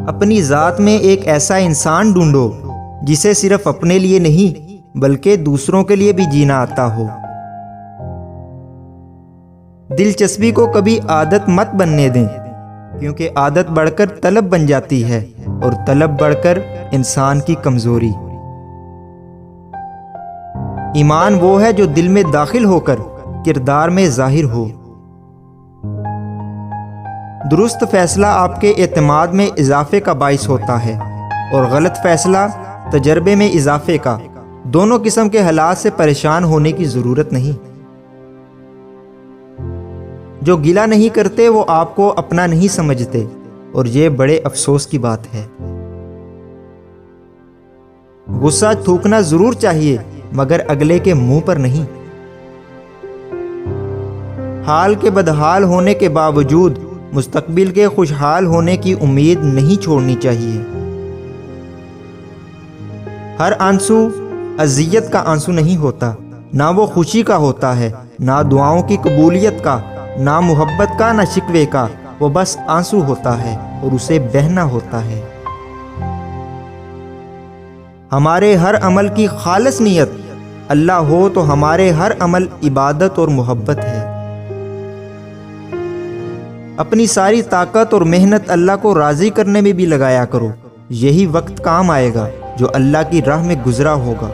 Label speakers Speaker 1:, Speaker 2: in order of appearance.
Speaker 1: اپنی ذات میں ایک ایسا انسان ڈھونڈو جسے صرف اپنے لیے نہیں بلکہ دوسروں کے لیے بھی جینا آتا ہو۔ دلچسپی کو کبھی عادت مت بننے دیں، کیونکہ عادت بڑھ کر طلب بن جاتی ہے اور طلب بڑھ کر انسان کی کمزوری۔ ایمان وہ ہے جو دل میں داخل ہو کر کردار میں ظاہر ہو۔ درست فیصلہ آپ کے اعتماد میں اضافے کا باعث ہوتا ہے اور غلط فیصلہ تجربے میں اضافے کا۔ دونوں قسم کے حالات سے پریشان ہونے کی ضرورت نہیں۔ جو گلہ نہیں کرتے وہ آپ کو اپنا نہیں سمجھتے، اور یہ بڑے افسوس کی بات ہے۔ غصہ تھوکنا ضرور چاہیے مگر اگلے کے منہ پر نہیں۔ حال کے بدحال ہونے کے باوجود مستقبل کے خوشحال ہونے کی امید نہیں چھوڑنی چاہیے۔ ہر آنسو اذیت کا آنسو نہیں ہوتا، نہ وہ خوشی کا ہوتا ہے، نہ دعاؤں کی قبولیت کا، نہ محبت کا، نہ شکوے کا۔ وہ بس آنسو ہوتا ہے اور اسے بہنا ہوتا ہے۔ ہمارے ہر عمل کی خالص نیت اللہ ہو تو ہمارے ہر عمل عبادت اور محبت ہے۔ اپنی ساری طاقت اور محنت اللہ کو راضی کرنے میں بھی لگایا کرو، یہی وقت کام آئے گا جو اللہ کی راہ میں گزرا ہوگا۔